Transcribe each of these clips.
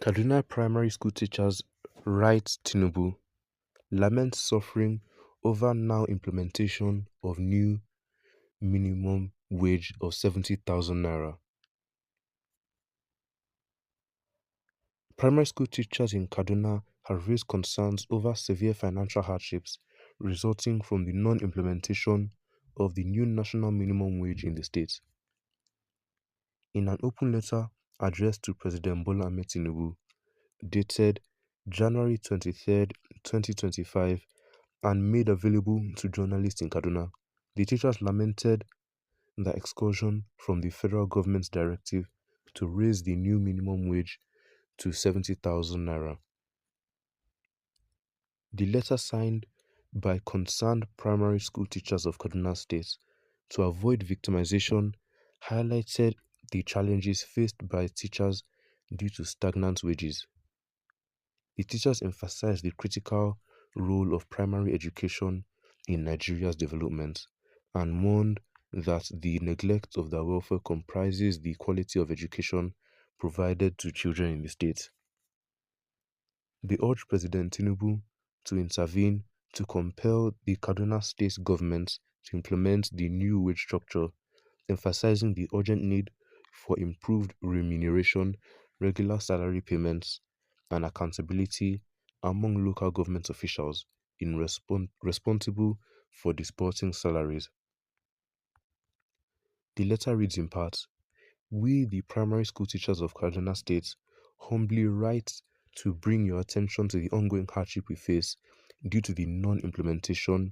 Kaduna primary school teachers write TINUBU, lament suffering over now implementation of new minimum wage of 70,000 naira. Primary school teachers in Kaduna have raised concerns over severe financial hardships resulting from the non-implementation of the new national minimum wage in the state. In an open letter addressed to President Bola Ahmed Tinubu, dated January 23rd, 2025, and made available to journalists in Kaduna, the teachers lamented the exclusion from the federal government's directive to raise the new minimum wage to 70,000 naira. The letter, signed by concerned primary school teachers of Kaduna State to avoid victimization, highlighted the challenges faced by teachers due to stagnant wages. The teachers emphasized the critical role of primary education in Nigeria's development and warned that the neglect of their welfare comprises the quality of education provided to children in the state. They urged President Tinubu to intervene to compel the Kaduna State government to implement the new wage structure, emphasizing the urgent need for improved remuneration, regular salary payments, and accountability among local government officials responsible for disbursing salaries. The letter reads in part: "We, the primary school teachers of Kaduna State, humbly write to bring your attention to the ongoing hardship we face due to the non-implementation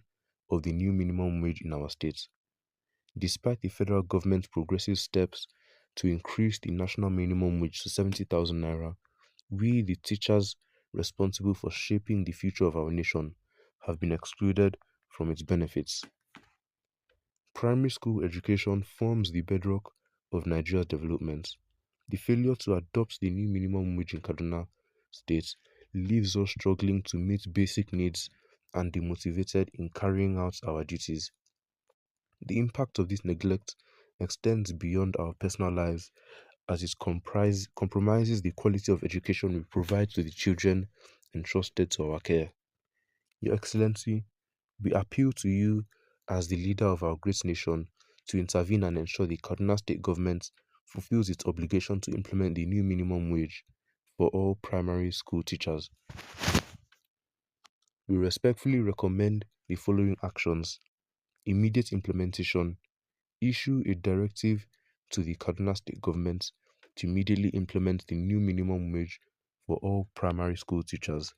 of the new minimum wage in our state. Despite the federal government's progressive steps to increase the national minimum wage to 70,000 naira, we, the teachers responsible for shaping the future of our nation, have been excluded from its benefits. Primary school education forms the bedrock of Nigeria's development. The failure to adopt the new minimum wage in Kaduna State leaves us struggling to meet basic needs and demotivated in carrying out our duties. The impact of this neglect extends beyond our personal lives as it compromises the quality of education we provide to the children entrusted to our care. Your Excellency, we appeal to you as the leader of our great nation to intervene and ensure the Kaduna State government fulfills its obligation to implement the new minimum wage for all primary school teachers. We respectfully recommend the following actions: immediate implementation. Issue a directive to the Kaduna State government to immediately implement the new minimum wage for all primary school teachers.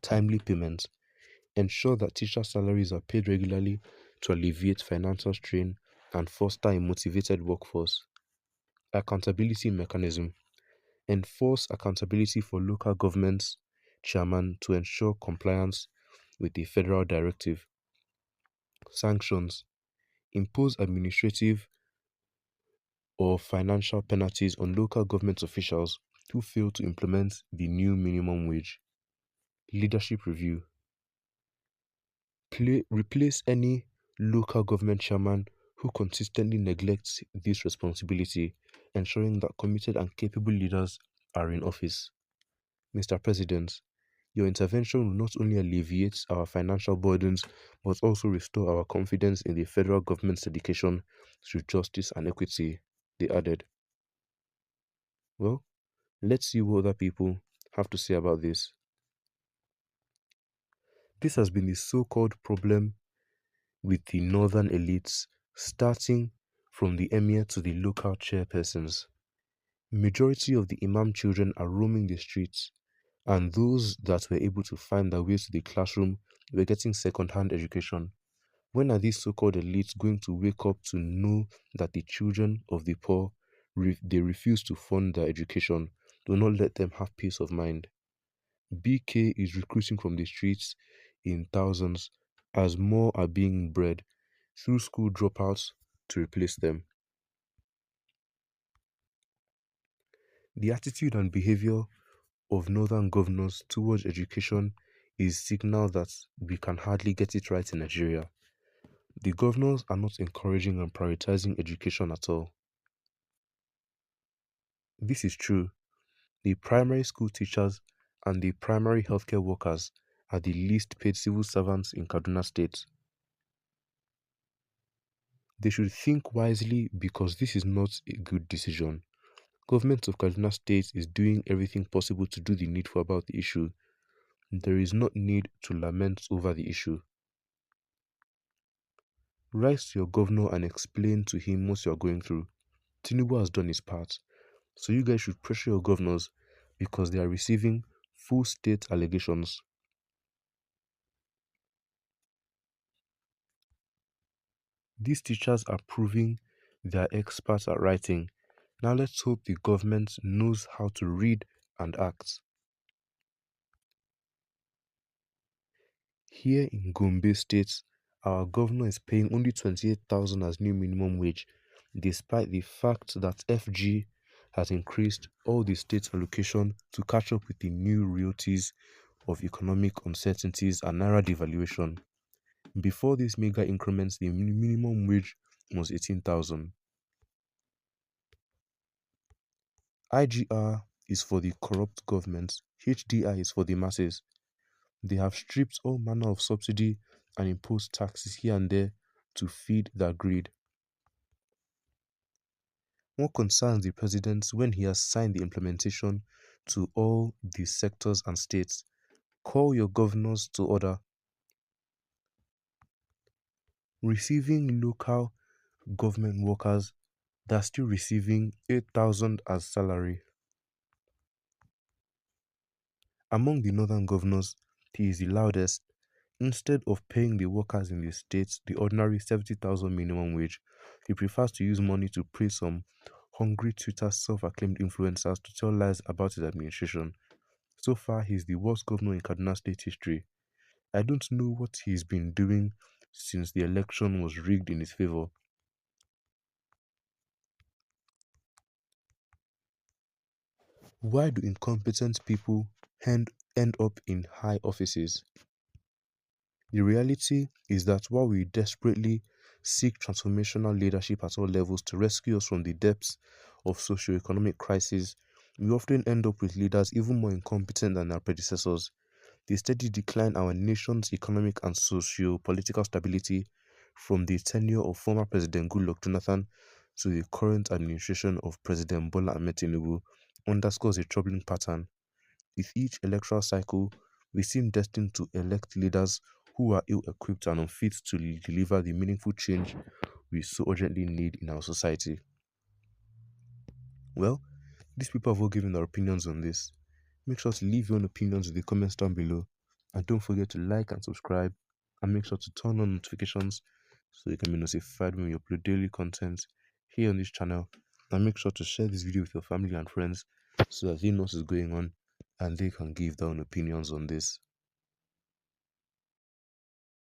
Timely payment. Ensure that teacher salaries are paid regularly to alleviate financial strain and foster a motivated workforce. Accountability mechanism. Enforce accountability for local governments chairman to ensure compliance with the federal directive. Sanctions. Impose administrative or financial penalties on local government officials who fail to implement the new minimum wage. Leadership review. Replace any local government chairman who consistently neglects this responsibility, ensuring that committed and capable leaders are in office. Mr. President, your intervention will not only alleviate our financial burdens but also restore our confidence in the federal government's dedication to justice and equity, they added. Well, let's see what other people have to say about this. This has been the so-called problem with the northern elites, starting from the emir to the local chairpersons. Majority of the imam children are roaming the streets, and those that were able to find their way to the classroom were getting second-hand education. When are these so-called elites going to wake up to know that the children of the poor, they refuse to fund their education, do not let them have peace of mind? BK is recruiting from the streets in thousands as more are being bred through school dropouts to replace them. The attitude and behavior of northern governors towards education is signal that we can hardly get it right in Nigeria. The governors are not encouraging and prioritizing education at all. This is true. The primary school teachers and the primary healthcare workers are the least paid civil servants in Kaduna State. They should think wisely because this is not a good decision. Government of Kaduna State is doing everything possible to do the needful about the issue. There is not need to lament over the issue. Write to your governor and explain to him what you are going through. Tinubu has done his part, so you guys should pressure your governors because they are receiving full state allegations. These teachers are proving they are experts at writing. Now let's hope the government knows how to read and act. Here in Gombe State, our governor is paying only 28,000 as new minimum wage, despite the fact that FG has increased all the state's allocation to catch up with the new realities of economic uncertainties and naira devaluation. Before these mega increments, the minimum wage was 18,000. IGR is for the corrupt government, HDI is for the masses. They have stripped all manner of subsidy and imposed taxes here and there to feed their greed. What concerns the president when he has signed the implementation to all the sectors and states? Call your governors to order. Receiving local government workers that are still receiving 8,000 as salary. Among the northern governors, he is the loudest. Instead of paying the workers in the states the ordinary 70,000 minimum wage, he prefers to use money to praise some hungry Twitter self-acclaimed influencers to tell lies about his administration. So far, he's the worst governor in Kaduna State history. I don't know what he's been doing since the election was rigged in his favor. Why do incompetent people end up in high offices? The reality is that while we desperately seek transformational leadership at all levels to rescue us from the depths of socio-economic crisis, we often end up with leaders even more incompetent than our predecessors. The steady decline our nation's economic and socio-political stability from the tenure of former President Goodluck Jonathan to the current administration of President Bola Ahmed Tinubu underscores a troubling pattern. With each electoral cycle, we seem destined to elect leaders who are ill-equipped and unfit to deliver the meaningful change we so urgently need in our society. Well, these people have all given their opinions on this. Make sure to leave your own opinions in the comments down below. And don't forget to like and subscribe. And make sure to turn on notifications so you can be notified when we upload daily content here on this channel. And make sure to share this video with your family and friends so that they know what is going on and they can give their own opinions on this.